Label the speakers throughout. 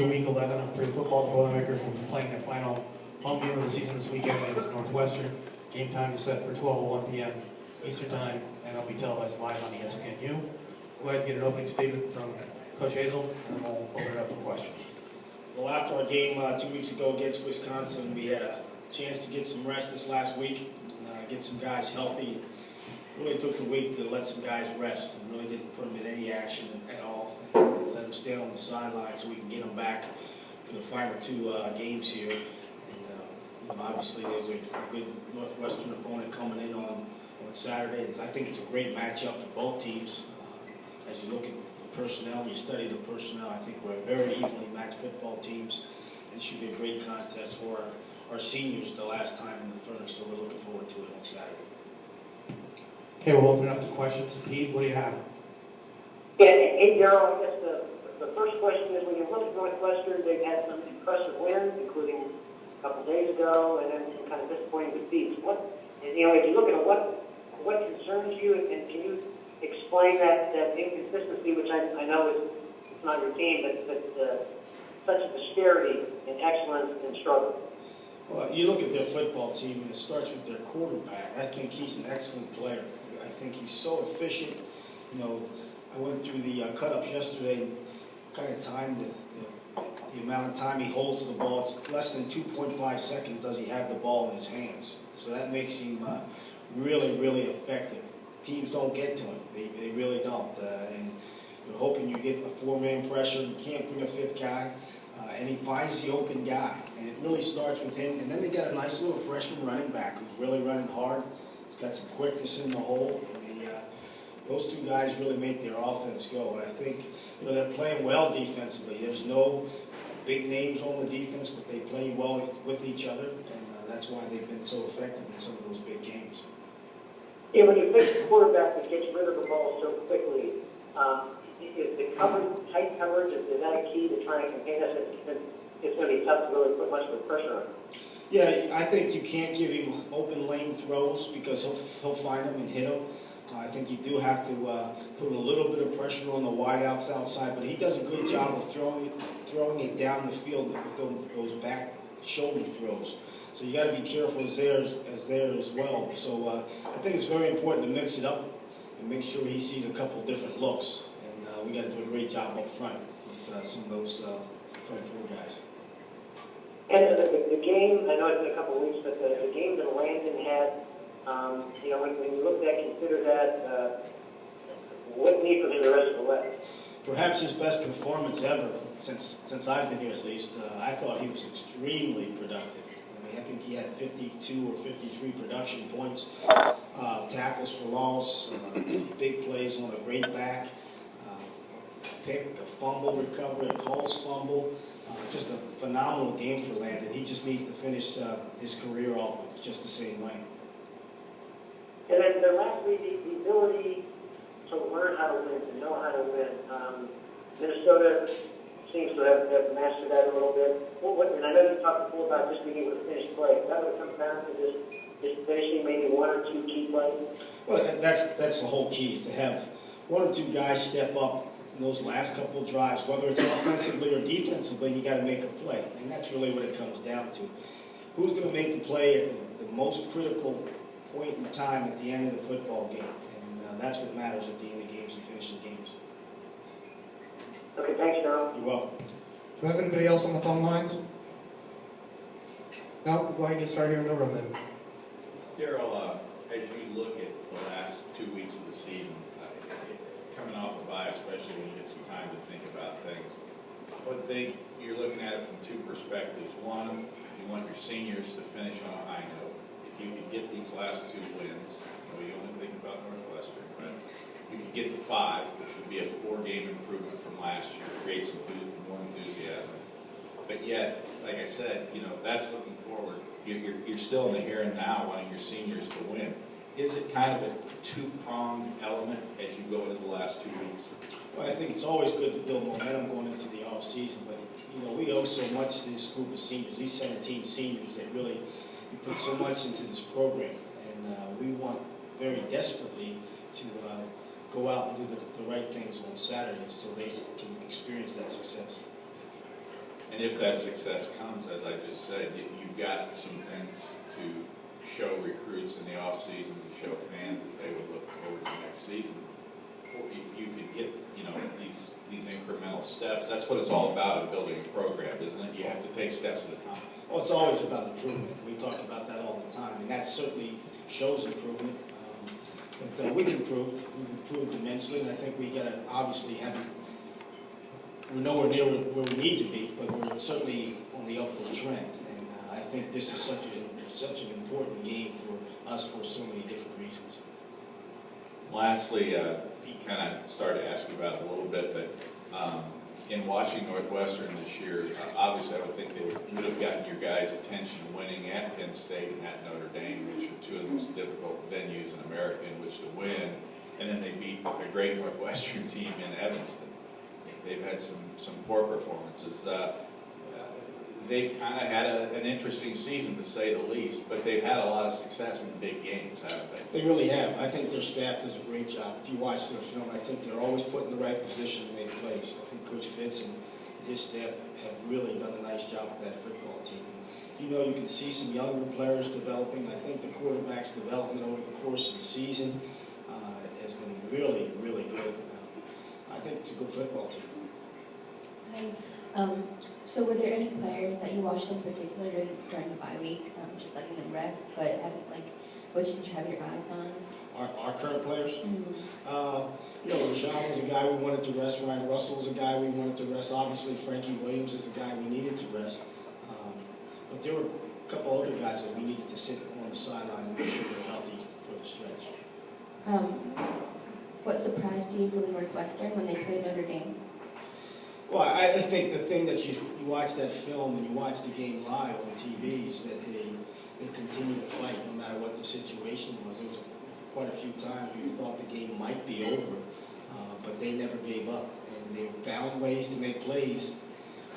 Speaker 1: Week 11 of Purdue football. The Boilermakers will be playing their final home game of the season this weekend against Northwestern. Game time is set for 12:01 p.m. Eastern Time, and it'll be televised live on ESPNU. Go ahead and get an opening statement from Coach Hazell, and then we'll open it up for questions.
Speaker 2: Well, after our game 2 weeks ago against Wisconsin, we had a chance to get some rest this last week, get some guys healthy. Really took the week to let some guys rest and really didn't put them in any action at all. Let them stay on the sidelines so we can get them back for the final two games here. And obviously there's a good Northwestern opponent coming in on Saturday. I think it's a great matchup for both teams. As you look at the personnel, you study the personnel, I think we're very evenly matched football teams. It should be a great contest for our seniors the last time in the furnace, so we're looking forward to it on Saturday.
Speaker 1: Okay, we'll open it up to questions. Pete, what do you have?
Speaker 3: Yeah, hey, Darrell, I guess the first question is, when you look at Northwestern, they've had some impressive wins, including a couple days ago, and then some kind of disappointing defeats. If you look at it, what concerns you, and can you explain that inconsistency, which I know is it's not your team, but such a disparity in excellence and struggle?
Speaker 2: Well, you look at their football team, and it starts with their quarterback. I think he's an excellent player. I think he's so efficient. I went through the cut-ups yesterday and kind of timed the amount of time he holds the ball. It's less than 2.5 seconds does he have the ball in his hands. So that makes him really, really effective. Teams don't get to him. They really don't. And you're hoping you get a four-man pressure. You can't bring a fifth guy. And he finds the open guy. And it really starts with him. And then they got a nice little freshman running back who's really running hard. He's got some quickness in the hole. And those two guys really make their offense go. And I think they're playing well defensively. There's no big names on the defense, but they play well with each other. And that's why they've been so effective in some of those big games.
Speaker 3: Yeah, when you pick a quarterback that gets rid of the ball so quickly, is the tight coverage, is that a key to trying to contain us? It's going to be tough to really put much of a pressure on him. Yeah,
Speaker 2: I think you can't give him open lane throws because he'll find them and hit them. I think you do have to put a little bit of pressure on the wideouts outside, but he does a good job of throwing it down the field with those back shoulder throws. So you got to be careful as there as well. So I think it's very important to mix it up and make sure he sees a couple different looks. And we got to do a great job up front with some of those front four guys.
Speaker 3: And the game, I know it's been a couple of weeks, but the game that Landon had, when you look at, consider that, what need for him the rest of the way?
Speaker 2: Perhaps his best performance ever, since I've been here at least. I thought he was extremely productive. I think he had 52 or 53 production points, tackles for loss, big plays on a great back, pick, a fumble recovery, a calls fumble. Just a phenomenal game for Landon. He just needs to finish his career off just the same way.
Speaker 3: And then lastly, the ability to learn how to win, to know how to win. Minnesota seems to have mastered that a little bit. And I know you talked before about just being able to finish play. That would come down to just finishing maybe one or two key plays?
Speaker 2: Well, that's the whole key, is to have one or two guys step up in those last couple of drives, whether it's offensively or defensively. You got to make a play, and that's really what it comes down to. Who's going to make the play at the most critical point in time at the end of the football game? And that's what matters at the end of games and finishing games.
Speaker 3: Okay, thanks, Darrell.
Speaker 2: You're welcome.
Speaker 1: Do we have anybody else on the phone lines? No? Go ahead and get started here in the room then.
Speaker 4: Darrell, as you look at the last 2 weeks of the season, coming off a bye, especially when you get some time to think about things, you're looking at it from two perspectives. One, you want your seniors to finish on a high note. If you could get these last two wins, you only think about Northwestern, but you could get to 5, which would be a 4-game improvement from last year, create some more enthusiasm. But yet, like I said, that's looking forward. You're still in the here and now wanting your seniors to win. Is it kind of a two-pronged element as you go into the last 2 weeks?
Speaker 2: Well, I think it's always good to build momentum going into the off season, but we owe so much to this group of seniors, these 17 seniors that really put so much into this program, and we want very desperately to go out and do the right things on Saturday so they can experience that success.
Speaker 4: And if that success comes, as I just said, you've got some things to show recruits in the off-season, to show fans that they would look forward to next season. Or you could get, these incremental steps. That's what it's all about in building a program, isn't it? You have to take steps at a time.
Speaker 2: Well, it's always about improvement. We talk about that all the time, and that certainly shows improvement. But we've improved immensely, and I think we gotta obviously we're nowhere near where we need to be, but we're certainly on the upward trend. And I think this is such an important game for us for so many different reasons.
Speaker 4: Lastly, he kind of started to ask you about it a little bit, but in watching Northwestern this year, obviously I would think they would have gotten your guys' attention winning at Penn State and at Notre Dame, which are two of the most difficult venues in America in which to win. And then they beat a great Northwestern team in Evanston. They've had some poor performances. They've kind of had an interesting season, to say the least, but they've had a lot of success in the big games, haven't they?
Speaker 2: They really have. I think their staff does a great job. If you watch their film, I think they're always put in the right position to make plays. I think Coach Fitz and his staff have really done a nice job with that football team. You can see some younger players developing. I think the quarterback's development over the course of the season has been really, really good. I think it's a good football team.
Speaker 5: Hi. So were there any players that you watched in particular during the bye week, just letting them rest, but which did you have your eyes on?
Speaker 2: Our current players?
Speaker 5: Mm-hmm.
Speaker 2: Rashawn was a guy we wanted to rest. Ryan Russell was a guy we wanted to rest. Obviously, Frankie Williams is a guy we needed to rest. But there were a couple other guys that we needed to sit on the sideline and make sure they're healthy for the stretch.
Speaker 5: What surprised you from Northwestern when they played Notre Dame?
Speaker 2: Well, I think the thing that you watch that film and you watch the game live on TV is that they continue to fight no matter what the situation was. There was quite a few times where you thought the game might be over, but they never gave up. And they found ways to make plays.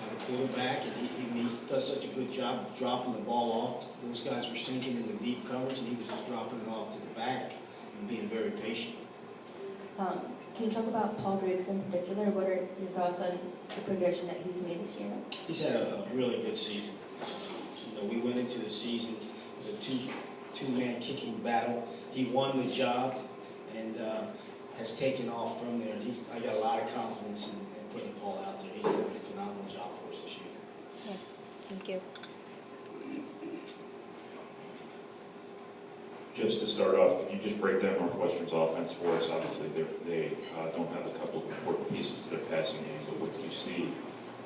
Speaker 2: The quarterback, and he does such a good job of dropping the ball off. Those guys were sinking in the deep coverage, and he was just dropping it off to the back and being very patient.
Speaker 5: Can you talk about Paul Griggs in particular? What are your thoughts on the progression that he's made this year?
Speaker 2: He's had a really good season. We went into the season with a two-man kicking battle. He won the job and has taken off from there. And I got a lot of confidence in putting Paul out there. He's done a phenomenal job for us this year.
Speaker 5: Yeah, thank you.
Speaker 6: Just to start off, can you just break down Northwestern's offense for us? Obviously, they don't have a couple of important pieces to their passing game, but what do you see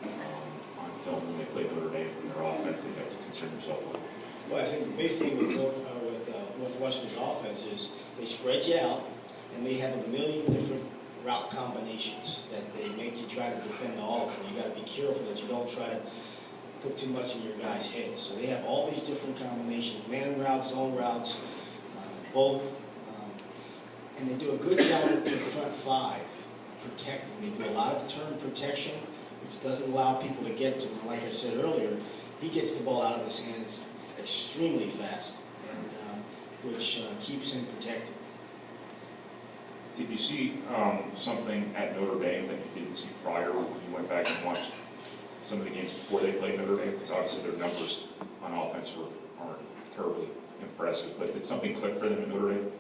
Speaker 6: on film when they play Notre Dame from their offense that you have to concern yourself with?
Speaker 2: Well, I think the big thing with Northwestern's offense is they spread you out, and they have a million different route combinations that they make you try to defend all of them. You got to be careful that you don't try to put too much in your guys' heads. So they have all these different combinations, man routes, zone routes, both, and they do a good job with their front five protecting. They do a lot of turn protection, which doesn't allow people to get to him. Like I said earlier, he gets the ball out of his hands extremely fast, and which keeps him protected.
Speaker 6: Did you see something at Notre Dame that you didn't see prior when you went back and watched some of the games before they played Notre Dame? Because obviously their numbers on offense aren't terribly impressive, but did something click for them at Notre Dame?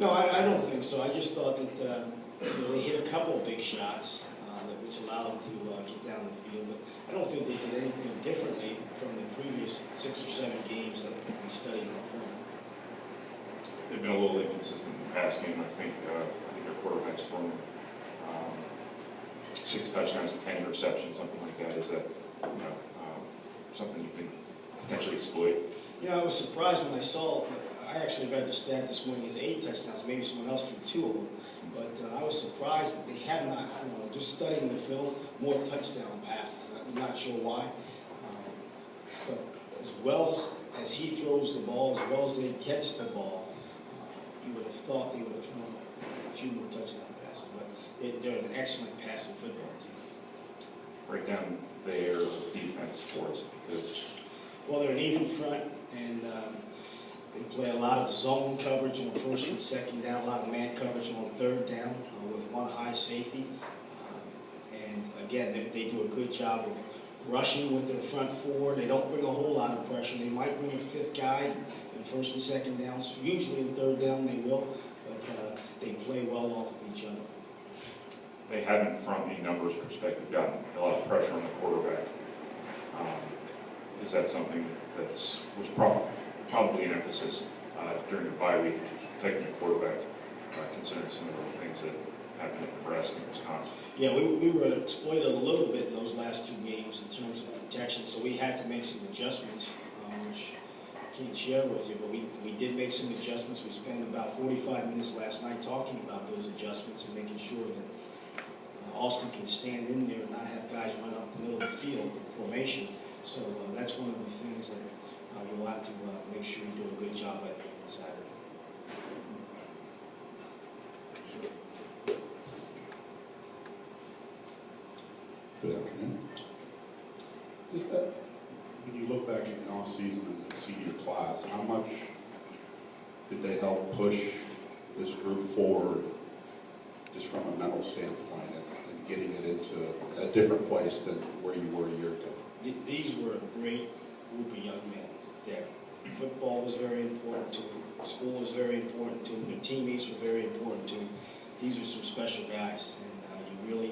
Speaker 2: No, I don't think so. I just thought that they hit a couple of big shots, which allowed them to get down the field. But I don't think they did anything differently from the previous 6 or 7 games that we studied in the film.
Speaker 6: They've been a little inconsistent in the pass game. I think their quarterback's thrown 6 touchdowns, 10 interceptions, something like that. Is that something you can potentially exploit?
Speaker 2: I was surprised when I actually read the stat this morning, it's 8 touchdowns, maybe someone else threw 2 of them, but I was surprised that they had not, just studying the film, more touchdown passes. I'm not sure why, but as well as he throws the ball, as well as they catch the ball, you would have thought they would have thrown a few more touchdown passes, but they're an excellent passing football team.
Speaker 6: Break down their defense for us, if you could.
Speaker 2: Well, they're an even front, and they play a lot of zone coverage on first and second down, a lot of man coverage on third down with one high safety. And again, they do a good job of rushing with their front four. They don't bring a whole lot of pressure. They might bring a fifth guy in first and second downs. Usually in third down they will, but they play well off of each other.
Speaker 6: They haven't, from a numbers perspective, gotten a lot of pressure on the quarterback. Is that something was probably an emphasis during the bye week, protecting the quarterback, considering some of the things that happened in Nebraska and Wisconsin?
Speaker 2: Yeah, we were exploited a little bit in those last two games in terms of protection, so we had to make some adjustments, which I can't share with you, but we did make some adjustments. We spent about 45 minutes last night talking about those adjustments and making sure that Austin can stand in there and not have guys run up the middle of the field in formation. So that's one of the things that we'll have to make sure we do a good job at on Saturday.
Speaker 7: Good afternoon. When you look back in the off-season and see your class, how much did they help push this group forward just from a mental standpoint and getting it into a different place than where you were a year ago?
Speaker 2: These were a great group of young men. Their football was very important to them. School was very important to them. Their teammates were very important to them. These are some special guys, and you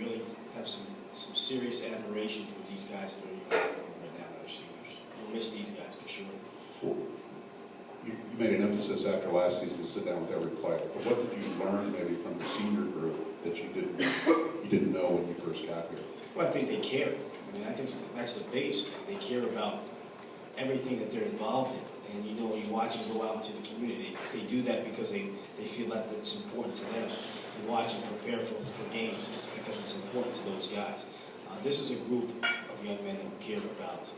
Speaker 2: really have some serious admiration for these guys that are right now, our seniors. You'll miss these guys for sure.
Speaker 7: Well, you made an emphasis after last season to sit down with every player, but what did you learn maybe from the senior group that you didn't know when you first got here?
Speaker 2: Well, I think they care. I mean, I think that's the biggest thing. They care about everything that they're involved in. And you watch them go out into the community. They do that because they feel that it's important to them. You watch them prepare for games. It's because it's important to those guys. This is a group of young men who care about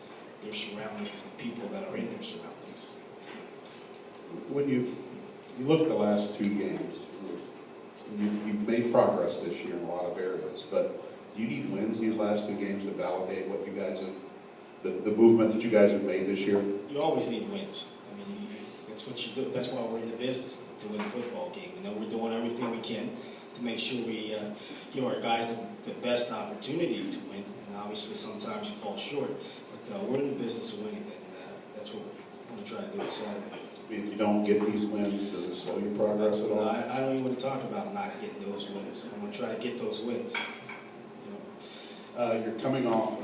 Speaker 2: their surroundings and people that are in their surroundings.
Speaker 7: When you look at the last two games, you've made progress this year in a lot of areas, but do you need wins these last two games to validate what you guys have, the movement that you guys have made this year?
Speaker 2: You always need wins. I mean, that's what you do. That's why we're in the business, to win a football game. We're doing everything we can to make sure we give our guys the best opportunity to win. And obviously, sometimes you fall short. But we're in the business of winning, and that's what we're going to try to do Saturday.
Speaker 7: If you don't get these wins, does it slow your progress at all?
Speaker 2: I don't even want to talk about not getting those wins. I'm going to try to get those wins.
Speaker 7: You're coming off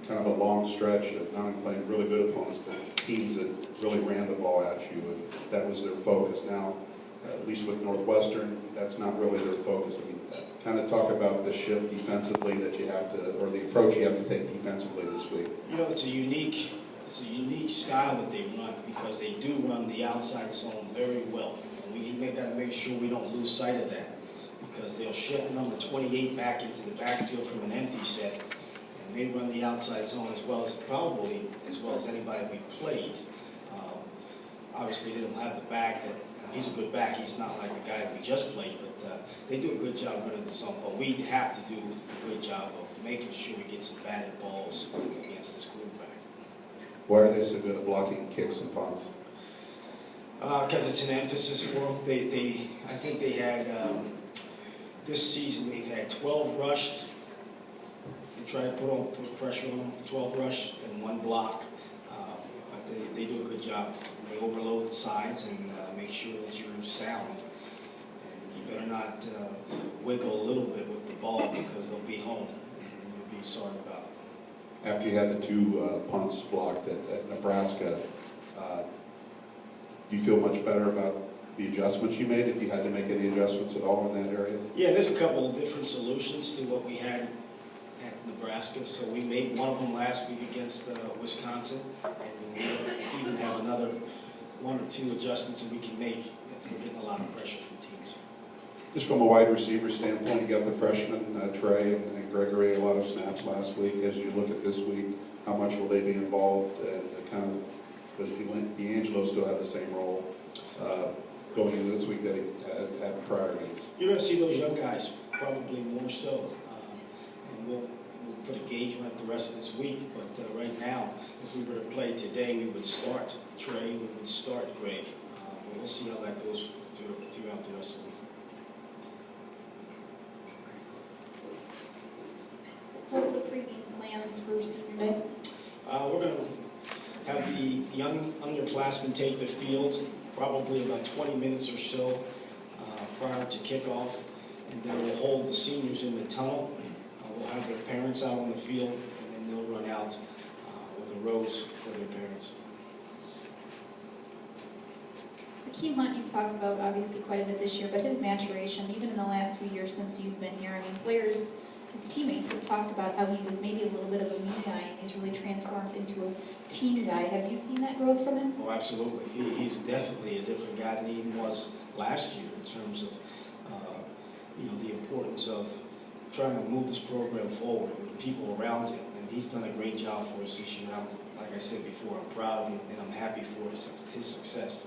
Speaker 7: kind of a long stretch of not only playing really good opponents, but teams that really ran the ball at you, and that was their focus. Now, at least with Northwestern, that's not really their focus. I mean, kind of talk about the shift defensively that you have to, or the approach you have to take defensively this week.
Speaker 2: It's a unique style that they run because they do run the outside zone very well. And we got to make sure we don't lose sight of that, because they'll shift number 28 back into the backfield from an empty set, and they run the outside zone as well as anybody we played. Obviously, they don't have the back that. He's a good back. He's not like the guy that we just played, but they do a good job running the zone. But we have to do a good job of making sure we get some batted balls against this quarterback.
Speaker 7: Why are they so good at blocking kicks and punts?
Speaker 2: Because it's an emphasis for them. I think they had, this season, they've had 12 rushed. They try to put pressure on them, 12 rushed and 1 block. But they do a good job. They overload the sides and make sure that you're sound. And you better not wiggle a little bit with the ball, because they'll be home and you'll be sorry about it.
Speaker 7: After you had the 2 punts blocked at Nebraska, do you feel much better about the adjustments you made, if you had to make any adjustments at all in that area?
Speaker 2: Yeah, there's a couple of different solutions to what we had at Nebraska. So we made one of them last week against Wisconsin, and we even have another 1 or 2 adjustments that we can make if we're getting a lot of pressure from teams.
Speaker 7: Just from a wide receiver standpoint, you got the freshmen, Trey and Gregory, a lot of snaps last week. As you look at this week, how much will they be involved? And kind of, does D'Angelo still have the same role going into this week that he had prior games?
Speaker 2: You're going to see those young guys probably more so. And we'll put a gauge on it the rest of this week. But right now, if we were to play today, we would start Trey, we would start Greg. But we'll see how that goes throughout the rest of the week.
Speaker 5: What will the pregame
Speaker 2: We're going to have the young underclassmen take the field, probably about 20 minutes or so prior to kickoff, and then we'll hold the seniors in the tunnel. We'll have their parents out on the field, and then they'll run out with a rose for their parents.
Speaker 8: Hakeem Hunt, you talked about obviously quite a bit this year, but his maturation, even in the last 2 years since you've been here, I mean, players, his teammates have talked about how he was maybe a little bit of a me guy, and he's really transformed into a team guy. Have you seen that growth from him?
Speaker 2: Oh, absolutely. He's definitely a different guy than he even was last year in terms of, the importance of trying to move this program forward with the people around him. And he's done a great job for us this year. Like I said before, I'm proud of him, and I'm happy for his success.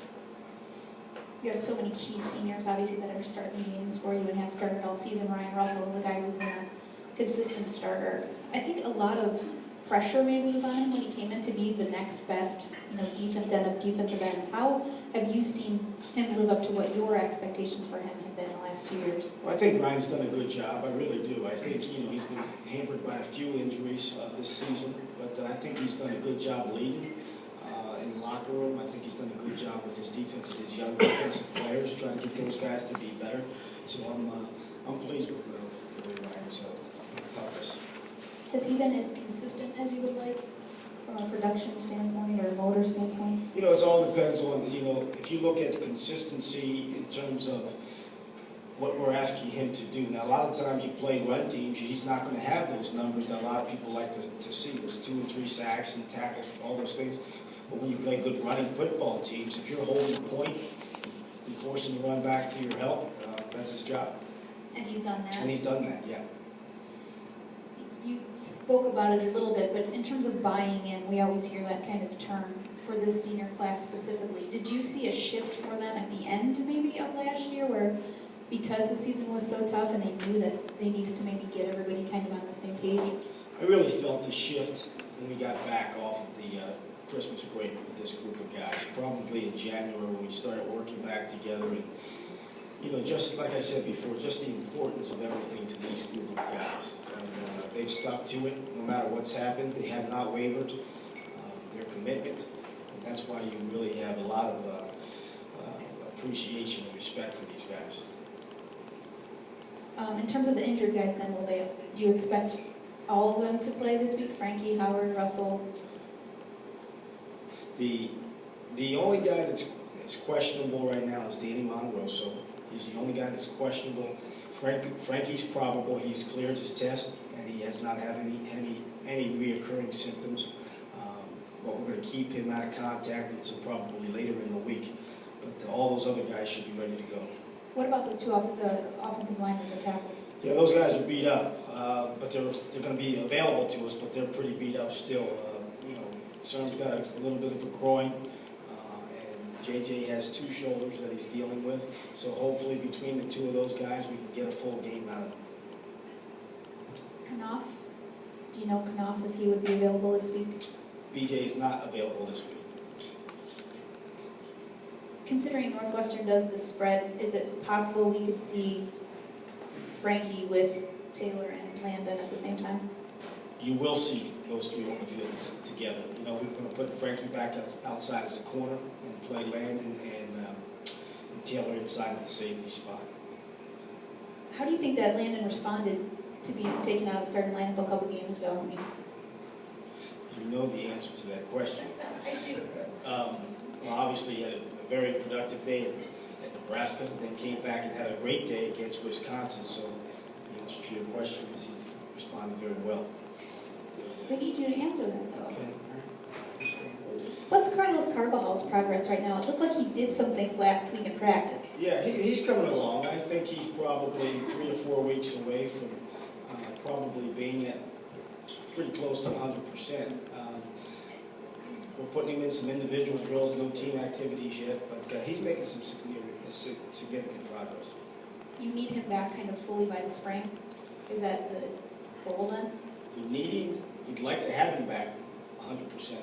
Speaker 8: You have so many key seniors, obviously, that are starting games for you and have started all season. Ryan Russell is a guy who's been a consistent starter. I think a lot of pressure maybe was on him when he came in to be the next best, defensive ends. How have you seen him live up to what your expectations for him have been in the last 2 years?
Speaker 2: Well, I think Ryan's done a good job. I really do. I think, he's been hampered by a few injuries this season, but I think he's done a good job leading in the locker room. I think he's done a good job with his defense, his young defensive players, trying to get those guys to be better. So I'm pleased with the way Ryan's helped us.
Speaker 8: Has he been as consistent as you would like from a production standpoint or a motor standpoint?
Speaker 2: It all depends on, if you look at consistency in terms of what we're asking him to do. Now, a lot of times you play run teams, he's not going to have those numbers that a lot of people like to see. Those 2 and 3 sacks and tackles, all those things. But when you play good running football teams, if you're holding the point and forcing the run back to your help, that's his job.
Speaker 8: And he's done that?
Speaker 2: And he's done that, yeah.
Speaker 8: You spoke about it a little bit, but in terms of buying in, we always hear that kind of term for this senior class specifically. Did you see a shift for them at the end maybe of last year where because the season was so tough and they knew that they needed to maybe get everybody kind of on the same page?
Speaker 2: I really felt the shift when we got back off of the Christmas break with this group of guys, probably in January when we started working back together. And, just like I said before, just the importance of everything to these group of guys. And they've stuck to it no matter what's happened. They have not wavered their commitment. And that's why you really have a lot of appreciation and respect for these guys.
Speaker 8: In terms of the injured guys then, do you expect all of them to play this week? Frankie, Howard, Russell?
Speaker 2: The only guy that's questionable right now is Danny Monteroso. He's the only guy that's questionable. Frankie's probable. He's cleared his test, and he has not had any reoccurring symptoms. But we're going to keep him out of contact until probably later in the week. But all those other guys should be ready to go.
Speaker 8: What about those two the offensive linemen, the tackles?
Speaker 2: Yeah, those guys are beat up, but they're going to be available to us, but they're pretty beat up still. Serm's got a little bit of a groin, and JJ has 2 shoulders that he's dealing with. So hopefully between the 2 of those guys, we can get a full game out of them.
Speaker 8: Knopf? Do you know Knopf if he would be available this week?
Speaker 2: BJ is not available this week.
Speaker 8: Considering Northwestern does the spread, is it possible we could see Frankie with Taylor and Landon at the same time?
Speaker 2: You will see those 3 on the field together. We're going to put Frankie back outside as a corner and play Landon and Taylor inside of the safety spot.
Speaker 8: How do you think that Landon responded to being taken out of the starting lineup a couple games ago?
Speaker 2: You know the answer to that question.
Speaker 8: I do.
Speaker 2: Well, obviously, he had a very productive day at Nebraska, then came back and had a great day against Wisconsin. So the answer to your question is he's responded very well.
Speaker 8: I need you to answer that, though.
Speaker 2: Okay.
Speaker 8: What's Carlos Carvajal's progress right now? It looked like he did some things last week in practice.
Speaker 2: Yeah, he's coming along. I think he's probably 3 or 4 weeks away from probably being at pretty close to 100%. We're putting him in some individual drills, no team activities yet, but he's making some significant progress.
Speaker 8: You need him back kind of fully by the spring? Is that the goal then?
Speaker 2: We need him. We'd like to have him back 100%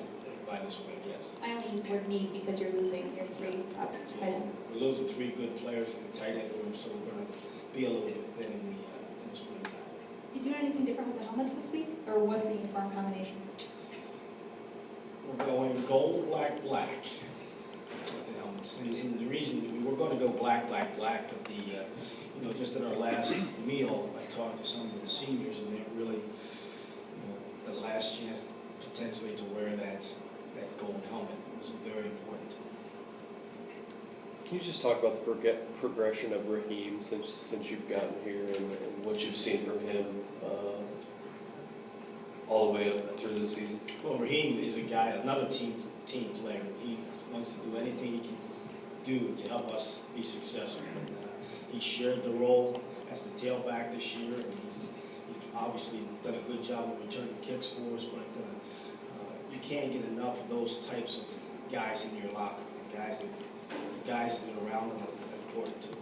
Speaker 2: by this spring, yes.
Speaker 8: I only use the word need because you're losing your 3 top tight ends.
Speaker 2: We're losing 3 good players in the tight end room, so we're going to be a little bit thin in the springtime.
Speaker 8: Did you do anything different with the helmets this week, or was the uniform combination?
Speaker 2: black with the helmets. And the reason, we were going to go black, but just at our last meal, I talked to some of the seniors, and they're really, the last chance potentially to wear that gold helmet was very important.
Speaker 9: Can you just talk about the progression of Raheem since you've gotten here and what you've seen from him all the way up through the season?
Speaker 2: Well, Raheem is a guy, another team player. He wants to do anything he can do to help us be successful. He shared the role as the tailback this year, and he's obviously done a good job of returning kicks for us, but you can't get enough of those types of guys in your locker room, guys that are around them are important too.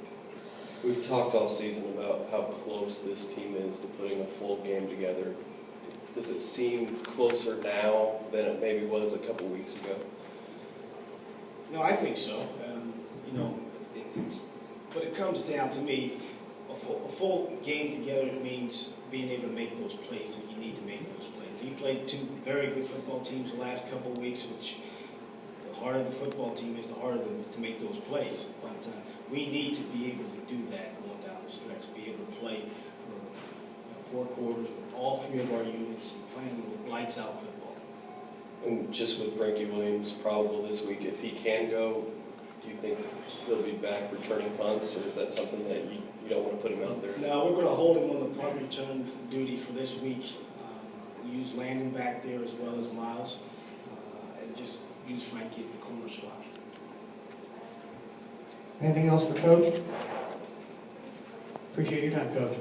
Speaker 9: We've talked all season about how close this team is to putting a full game together. Does it seem closer now than it maybe was a couple weeks ago?
Speaker 2: No, I think so. But it comes down to me, a full game together means being able to make those plays that you need to make those plays. We played two very good football teams the last couple of weeks, which the harder the football team is, the harder to make those plays. But we need to be able to do that going down the stretch, be able to play for 4 quarters with all 3 of our units and playing lights out football.
Speaker 9: And just with Frankie Williams probable this week, if he can go, do you think he'll be back returning punts, or is that something that you don't want to put him out there?
Speaker 2: No, we're going to hold him on the punt return duty for this week. We use Landon back there as well as Miles, and just use Frankie at the corner spot.
Speaker 1: Anything else for Coach? Appreciate your time, Coach.